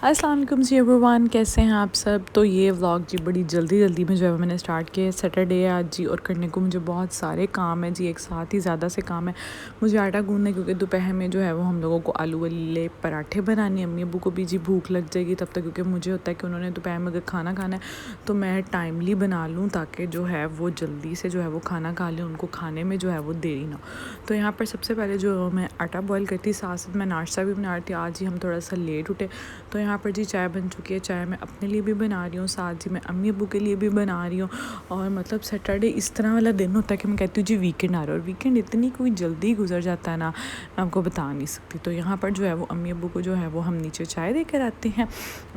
अस्सलाम वालेकुम जी एवरीवन, कैसे हैं आप सब। तो ये व्लॉग जी बड़ी जल्दी में जो है मैंने स्टार्ट किया है। सैटरडे है आज जी और करने को मुझे बहुत सारे काम है जी, एक साथ ही ज़्यादा से काम है। मुझे आटा गूंदना है क्योंकि दोपहर में जो है वो हम लोगों को आलू वाले पराठे बनाने, अम्मी अब्बू को भी जी भूख लग जाएगी तब तक, क्योंकि मुझे होता है कि उन्होंने दोपहर में अगर खाना खाना है तो मैं टाइमली बना लूँ ताकि जो है वो जल्दी से जो है वो खाना खा लें, उनको खाने में जो है वो देरी ना। तो यहाँ पर सबसे पहले जो मैं आटा बॉयल करती, साथ साथ मैं नाश्ता भी बना रही थी। आज ही हम थोड़ा सा लेट उठे तो यहाँ पर जी चाय बन चुकी है। चाय मैं अपने लिए भी बना रही हूँ, साथ जी मैं अम्मी अब्बू के लिए भी बना रही हूँ। और मतलब सैटरडे इस तरह वाला दिन होता है कि मैं कहती हूँ जी वीकेंड आ रहा है, और वीकेंड इतनी कोई जल्दी गुजर जाता है ना, मैं आपको बता नहीं सकती। तो यहाँ पर जो है वो अम्मी अब्बू को जो है वो हम नीचे चाय दे कर आते हैं।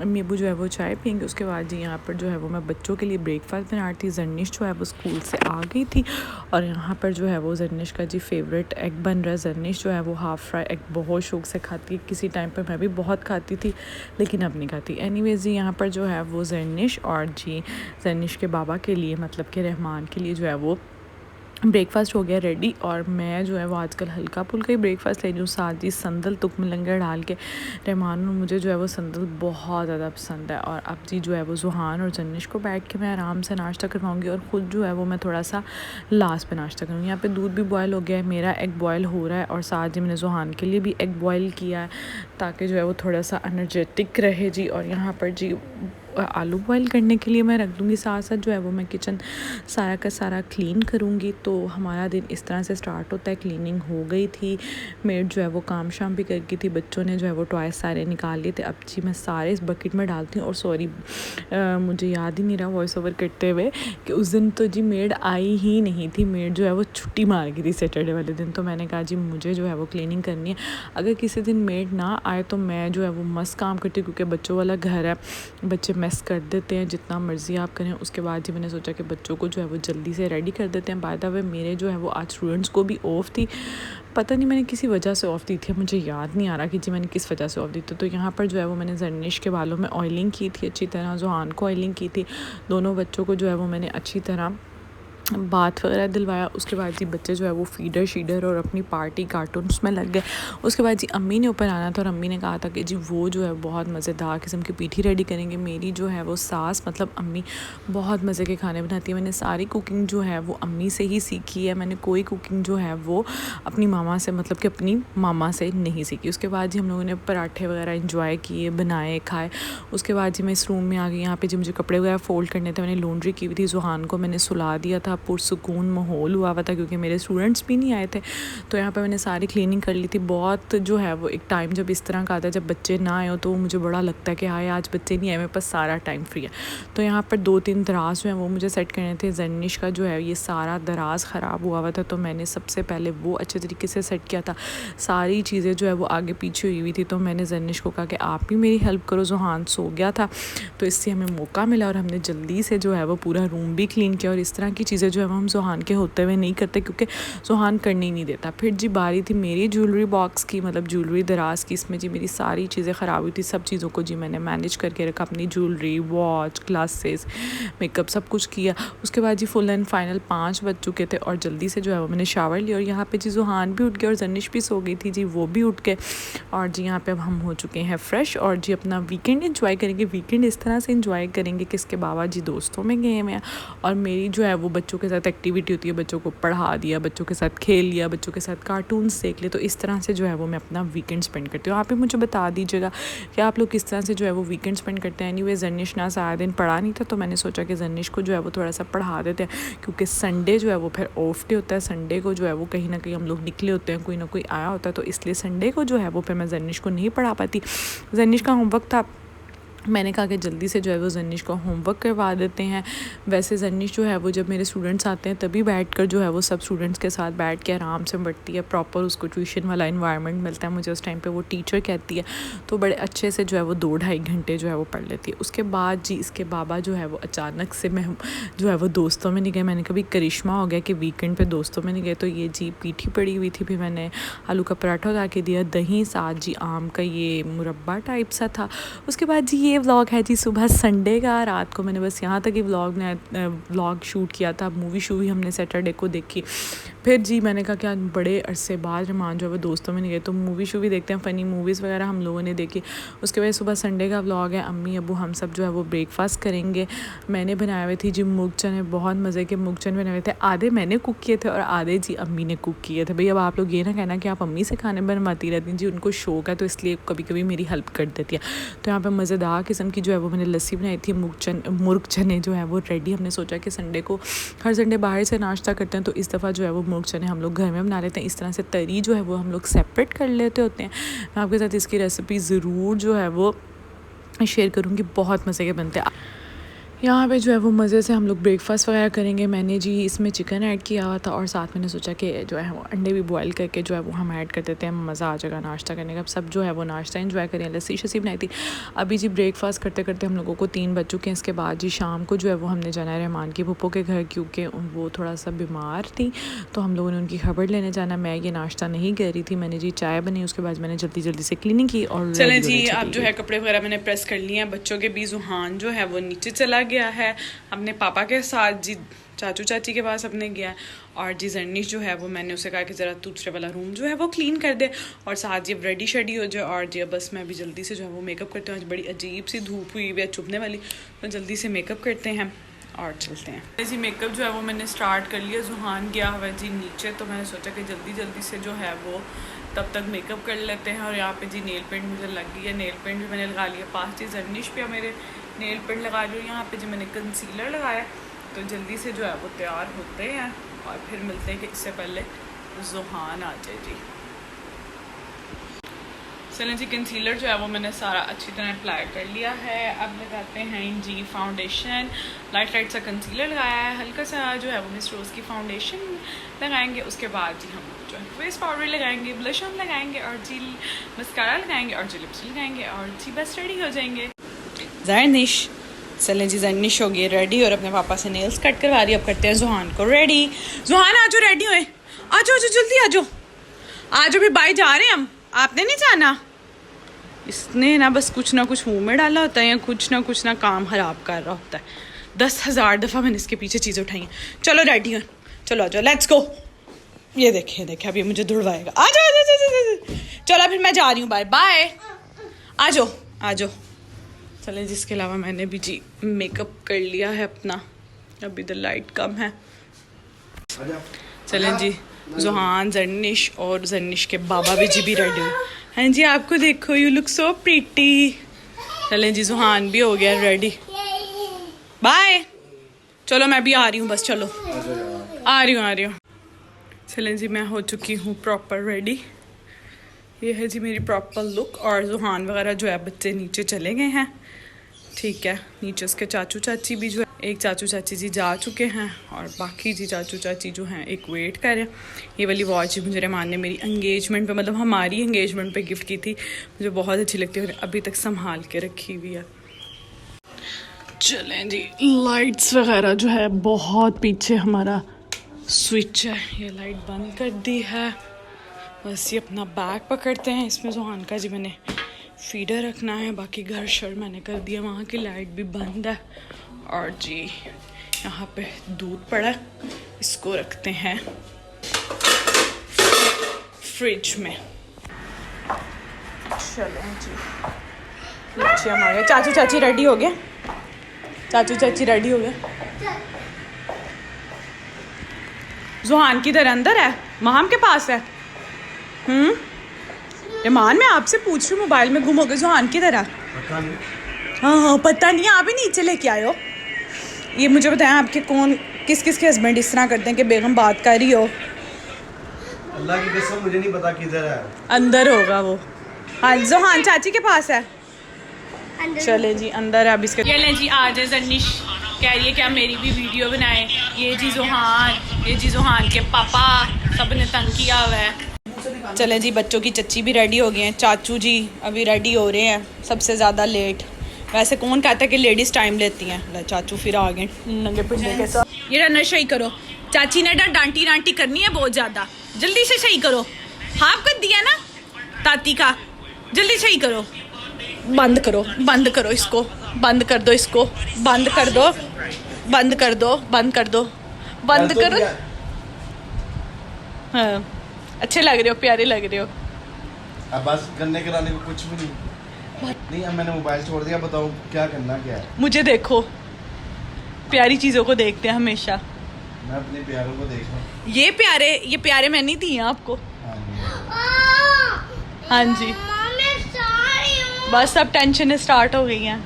अम्मी अब्बू जो है वो चाय पियेंगे। उसके बाद जी यहाँ पर जो है वो मैं बच्चों के लिए ब्रेकफास्ट बना रही थी। जर्निश जो है वो स्कूल से आ गई थी और यहाँ पर जो है वो जर्निश का जी फेवरेट एग बन रहा है। जर्निश जो है वो हाफ़ फ्राई एग बहुत शौक से खाती है। किसी टाइम पर मैं भी बहुत खाती थी लेकिन अब नहीं खाती। एनीवेज जी यहाँ पर जो है वो जर्निश और जी जर्निश के बाबा के लिए, मतलब कि रहमान के लिए जो है वो ब्रेकफास्ट हो गया रेडी। और मैं जो है वो आजकल हल्का फुल्का ही ब्रेकफास्ट ले रही हूँ। साथ ही संदल तुक लंगर डाल के, रहमान और मुझे जो है वो संदल बहुत ज़्यादा पसंद है। और अब जी जो है वो जुहान और जन्निश को बैठ के मैं आराम से नाश्ता करवाऊँगी और ख़ुद जो है वो मैं थोड़ा सा लास्ट पे नाश्ता करूँगी। यहाँ पे दूध भी बॉयल हो गया है, मेरा एग बॉयल हो रहा है और साथ जी मैंने जुहान के लिए भी एग बॉयल किया है ताकि जो है वो थोड़ा सा एनर्जेटिक रहे जी। और यहाँ पर जी आलू बॉयल करने के लिए मैं रख दूँगी। साथ साथ जो है वो मैं किचन सारा का सारा क्लीन करूँगी। तो हमारा दिन इस तरह से स्टार्ट होता है। क्लीनिंग हो गई थी, मेड जो है वो काम शाम भी कर गई थी, बच्चों ने जो है वो टॉयज सारे निकाल लिए थे। अब जी मैं सारे इस बकेट में डालती हूँ। और सॉरी मुझे याद ही नहीं रहा वॉइस ओवर करते हुए कि उस दिन तो जी मेड आई ही नहीं थी। मेड जो है वो छुट्टी मार गई थी सैटरडे वाले दिन। तो मैंने कहा जी मुझे जो है वो क्लीनिंग करनी है, अगर किसी दिन मेड ना आए तो मैं जो है वो मस्त काम करती हूँ, क्योंकि बच्चों वाला घर है, बच्चे मेस कर देते हैं जितना मर्ज़ी आप करें। उसके बाद जी मैंने सोचा कि बच्चों को जो है वो जल्दी से रेडी कर देते हैं। बाय द वे मेरे जो है वो आज स्टूडेंट्स को भी ऑफ थी, पता नहीं मैंने किसी वजह से ऑफ दी थी, मुझे याद नहीं आ रहा कि जी मैंने किस वजह से ऑफ दी थी। तो यहाँ पर जो है वो मैंने जर्निश के बालों में ऑयलिंग की थी अच्छी तरह, जुहान को ऑयलिंग की थी, दोनों बच्चों को जो है वो मैंने अच्छी तरह बात वगैरह दिलवाया। उसके बाद जी बच्चे जो है वो फीडर शीडर और अपनी पार्टी कार्टून्स में लग गए। उसके बाद जी अम्मी ने ऊपर आना था और अम्मी ने कहा था कि जी वो जो है बहुत मज़ेदार किस्म की पीठी रेडी करेंगे। मेरी जो है वो सास, मतलब अम्मी, बहुत मज़े के खाने बनाती है। मैंने सारी कुकिंग जो है वो अम्मी से ही सीखी है। मैंने कोई कुकिंग जो है वो अपनी मामा से, मतलब कि अपनी मामा से नहीं सीखी। उसके बाद जी हम लोगों ने पराठे वगैरह इंजॉय किए, बनाए, खाए। उसके बाद जी मैं इस रूम में आ गई। यहाँ पे जी मुझे कपड़े वगैरह फ़ोल्ड करने थे, मैंने लॉन्ड्री की हुई थी। जुहान को मैंने सुला दिया था, पुरसुकून माहौल हुआ था क्योंकि मेरे स्टूडेंट्स भी नहीं आए थे। तो यहाँ पे मैंने सारी क्लीनिंग कर ली थी। बहुत जो है वो एक टाइम जब इस तरह का आता है जब बच्चे ना आए हो तो मुझे बड़ा लगता है कि हाय आज बच्चे नहीं आए, मेरे पास सारा टाइम फ्री है। तो यहाँ पर 2-3 दराज जो हैं वो मुझे सेट करने थे। जर्निश का जो है ये सारा दराज ख़राब हुआ था, तो मैंने सबसे पहले वो अच्छे तरीके से सेट किया था। सारी चीज़ें जो है वो आगे पीछे हुई हुई थी, तो मैंने जर्निश को कहा कि आप भी मेरी हेल्प करो। जुहान सो गया था तो इससे हमें मौका मिला और हमने जल्दी से जो है वो पूरा रूम भी क्लीन किया। और इस तरह की चीज़ें जो है वो हम जुहान के होते हुए नहीं करते क्योंकि जुहान करने ही नहीं देता। फिर जी बारी थी मेरी ज्वेलरी बॉक्स की, मतलब ज्वेलरी दराज की। इसमें जी मेरी सारी चीज़ें ख़राब हुई थी। सब चीज़ों को जी मैंने मैनेज करके रखा, अपनी ज्वेलरी, वॉच, ग्लासेस, मेकअप, सब कुछ किया। उसके बाद जी फुल एंड फाइनल 5 बज चुके थे और जल्दी से जो है वो मैंने शावर लिया। और यहाँ पे जी जुहान भी उठ गया और जर्निश भी सो गई थी जी, वो भी उठ गए। और जी यहाँ पे अब हम हो चुके हैं फ्रेश और जी अपना वीकेंड एंजॉय करेंगे। वीकेंड इस तरह से एंजॉय करेंगे कि इसके बाबा जी दोस्तों में गए हैं और मेरी जो है वो बच्चों के साथ एक्टिविटी होती है, बच्चों को पढ़ा दिया, बच्चों के साथ खेल लिया, बच्चों के साथ कार्टून्स देख लिए। तो इस तरह से जो है वो मैं अपना वीकेंड स्पेंड करती हूँ। आप ही मुझे बता दीजिएगा कि आप लोग किस तरह से जो है वो वीकेंड स्पेंड करते हैं। एनीवे जर्निश ना सारा दिन पढ़ा नहीं था तो मैंने सोचा कि जर्निश को जो है वो थोड़ा सा पढ़ा देते हैं, क्योंकि संडे जो है वो फिर ऑफ डे होता है। संडे को जो है वो कहीं ना कहीं हम लोग निकले होते हैं, कोई ना कोई आया होता है, तो इसलिए संडे को जो है वो फिर मैं जर्निश को नहीं पढ़ा पाती। जर्निश का होमवर्क था, मैंने कहा कि जल्दी से जो है वो जर्निश को होमवर्क करवा देते हैं। वैसे जर्निश जो है वो जब मेरे स्टूडेंट्स आते हैं तभी बैठकर जो है वो सब स्टूडेंट्स के साथ बैठ के आराम से पढ़ती है। प्रॉपर उसको ट्यूशन वाला इन्वायरमेंट मिलता है, मुझे उस टाइम पे वो टीचर कहती है, तो बड़े अच्छे से जो है वो 2-2.5 घंटे जो है वो पढ़ लेती है। उसके बाद जी इसके बाबा जो है वो अचानक से मैं जो है वो दोस्तों में नहीं गए। मैंने कभी करिश्मा हो गया कि वीकेंड पे दोस्तों में नहीं गए, तो ये जी पीठी पड़ी हुई थी, फिर मैंने आलू का पराठा उगा के दिया, दही, साथ जी आम का ये मुरब्बा टाइप सा था। उसके बाद जी ये ये व्लॉग है जी सुबह संडे का। रात को मैंने बस यहाँ तक ही व्लॉग शूट किया था। मूवी शू भी हमने सैटरडे को देखी। फिर जी मैंने कहा कि आज बड़े अरसे बाद रहमान जो है वो दोस्तों में नहीं गए तो मूवी शू भी देखते हैं, फ़नी मूवीज़ वगैरह हम लोगों ने देखी। उसके बाद सुबह संडे का व्लॉग है। अम्मी अबू हम सब जो है वो ब्रेकफास्ट करेंगे। मैंने बनाए हुए थी जी मूंग चने, बहुत मज़े के मूंग चने बनाए हुए थे। आधे मैंने कुक किए थे और आधे जी अम्मी ने कुक किए थे। भाई अब आप लोग ये ना कहना कि आप अम्मी से खाने बनवाती रहती हैं जी, उनको शौक है तो इसलिए कभी कभी मेरी हेल्प कर देती है। तो यहाँ पर मज़ेदार किस्म की जो है वो मैंने लस्सी बनाई थी। मुर्ग चने जो है वो रेडी। हमने सोचा कि संडे को हर संडे बाहर से नाश्ता करते हैं तो इस दफ़ा जो है वो मुर्ग चने हम लोग घर में बना लेते हैं। इस तरह से तरी जो है वो हम लोग सेपरेट कर लेते होते हैं। मैं आपके साथ इसकी रेसिपी ज़रूर जो है वो शेयर करूँगी, बहुत मज़े के बनते हैं। यहाँ पे जो है वो मज़े से हम लोग ब्रेकफास्ट वगैरह करेंगे। मैंने जी इसमें चिकन ऐड किया हुआ था और साथ मैंने सोचा कि जो है वो अंडे भी बॉयल करके जो है वो हम ऐड कर देते हैं, मज़ा आ जाएगा नाश्ता करने का। अब सब जो है वो नाश्ता एंजॉय करें। लस्सी शस्सी बनाई थी। अभी जी ब्रेकफास्ट करते करते हम लोगों को 3 बज चुके हैं। इसके बाद जी शाम को जो है वो हमने जाना है रहमान की फूफो के घर, क्योंकि वो थोड़ा सा बीमार थी तो हम लोगों ने उनकी खबर लेने जाना। मैं ये नाश्ता नहीं कर रही थी, मैंने जी चाय बनी, उसके बाद मैंने जल्दी जल्दी से क्लीनिंग की और चलें जी अब जो है कपड़े वगैरह मैंने प्रेस कर लिए हैं। बच्चों के भी जुहान जो है वो नीचे चला गया है अपने पापा के साथ, जी चाचू चाची के पास अपने गया है। और जी जर्निश जो है वो मैंने उसे कहा कि ज़रा दूसरे वाला रूम जो है वो क्लीन कर दे और साथ जी अब रेडी शेडी हो जाए। और जी बस मैं भी जल्दी से जो है वो मेकअप करते हैं। आज बड़ी अजीब सी धूप हुई है चुभने वाली, तो जल्दी से मेकअप करते हैं और चलते हैं जी। मेकअप जो है वो मैंने स्टार्ट कर लिया। जुहान गया हुआ है जी नीचे, तो मैंने सोचा कि जल्दी जल्दी से जो है वो तब तक मेकअप कर लेते हैं। और यहाँ पे जी नेल पेंट मुझे लग गई है, नेल पेंट भी मैंने लगा लिया। पास जी जर्निश पे मेरे नेल पेंट लगा रही हूँ। यहाँ पे जी मैंने कंसीलर लगाया, तो जल्दी से जो है वो तैयार होते हैं और फिर मिलते हैं कि इससे पहले जुहान आ जाए जी। चलें जी कंसीलर जो है वो मैंने सारा अच्छी तरह अप्लाई कर लिया है। अब लगाते हैं जी फाउंडेशन। लाइट सा कंसीलर लगाया है, हल्का सा जो है वो मिस रोज़ की फाउंडेशन लगाएंगे। उसके बाद जी हम जो है फेस पाउडर लगाएंगे, ब्लश ऑन लगाएंगे और जी मस्कारा लगाएंगे और जी लिप्स लगाएंगे और जी बस रेडी हो जाएंगे। जर्निश, चलें जी जर्निश हो गई रेडी और अपने पापा से नेल्स कट करवा रही है। अब करते हैं जुहान को रेडी। जुहान आ जाओ, रेडी हुए, आ जाओ जल्दी आ जाओ, आ जाओ, भी बाई जा रहे हैं हम, आपने नहीं जाना। इसने ना बस कुछ ना कुछ मुंह में डाला होता है या कुछ ना काम खराब कर रहा होता है। 10,000 दफ़ा मैंने इसके पीछे चीज़ें उठाई हैं। चलो रेडी हैं, चलो आ जाओ, लेट्स गो। ये देखे अब ये मुझे दौड़वाएगा। आ जाओ, चलो फिर मैं जा रही हूँ, बाय बाय, आ जाओ। चलें जिसके अलावा मैंने भी जी मेकअप कर लिया है अपना, अभी इधर लाइट कम है। चलें जी जुहान, जर्निश और जर्निश के बाबा भी जी भी रेडी हुए। हाँ जी आपको देखो, यू लुक सो प्रीटी। चलें जी जुहान भी हो गया रेडी, बाय। चलो मैं भी आ रही हूँ, बस चलो आ रही हूँ। चलें जी मैं हो चुकी हूँ प्रॉपर रेडी। ये है जी मेरी प्रॉपर लुक। और जुहान वगैरह जो है बच्चे नीचे चले गए हैं, ठीक है। नीचे उसके चाचू चाची भी जो है, एक चाचू चाची जी जा चुके हैं और बाकी जी चाचू चाची जो हैं एक वेट कर रहे हैं। ये वाली वॉच मुझे रहमान ने मेरी एंगेजमेंट पे, मतलब हमारी एंगेजमेंट पे गिफ्ट की थी, मुझे बहुत अच्छी लगती है और अभी तक संभाल के रखी हुई है। चलें जी लाइट्स वगैरह जो है बहुत पीछे हमारा स्विच है, ये लाइट बंद कर दी है। बस ये अपना बैग पकड़ते हैं। इसमें जुहान का जी मैंने फीडर रखना है, बाकी घर शर मैंने कर दिया, वहाँ की लाइट भी बंद है। और जी यहाँ पे दूध पड़ा है, इसको रखते हैं फ्रिज में। चलें जी नीचे हम आ गए। चाचू चाची रेडी हो गए, चाचू चाची रेडी हो गए। जुहान किधर, अंदर है, माम के पास है। रहमान मैं आपसे पूछ रही हूँ, मोबाइल में गुम हो गए, जुहान किधर है? हाँ पता नहीं, आप ही नीचे लेके आए हो। ये मुझे बताएं आपके कौन किस के हस्बैंड इस तरह करते हैं कि बेगम बात कर रही हो? अल्लाह की कसम मुझे नहीं पता किधर है। अंदर होगा वो। हाँ जुहान चाची के पास है। चले जी अंदर है। अब इसके ये ले जी आ जाए। जर्निश कह रही है कि आप मेरी भी वीडियो बनाएं। ये जी जुहान के पापा सब ने तंग किया हुआ है। चलें जी बच्चों की चच्ची भी रेडी हो गए हैं, चाचू जी अभी रेडी हो रहे हैं सबसे ज़्यादा लेट। वैसे कौन कहता है कि लेडीज़ टाइम लेती हैं? चाचू फिर आ गए नंगे पिंडे के साथ। ये नशा ही करो, चाची ने डांटी करनी है बहुत ज़्यादा, जल्दी से सही करो। हाफ कर दिया ना ताती का, जल्दी सही करो। बंद करो इसको, बंद कर दो इसको, बंद कर दो, बंद कर दो, बंद कर दो, बंद करो। हाँ अच्छे लग रहे हो, प्यारे लग रहे हो। अब बस करने कराने को कुछ भी नहीं, अब मैंने मोबाइल छोड़ दिया, बताओ क्या करना क्या है। मुझे देखो, प्यारी चीज़ों को देखते हैं हमेशा। मैं अपने प्यारों को देख रहा हूँ। ये प्यारे मैंने नहीं दिए आपको। हाँ जी बस अब टेंशन स्टार्ट हो गई है।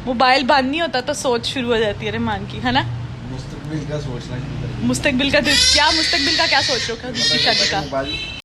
मोबाइल बंद नहीं होता तो सोच शुरू हो जाती है रहमान की, है ना। मुस्तकबिल का सोचना शुरू कर दिया। मुस्तकबिल का क्या सोच रहे हो, दूसरी शादी का? मोबाइल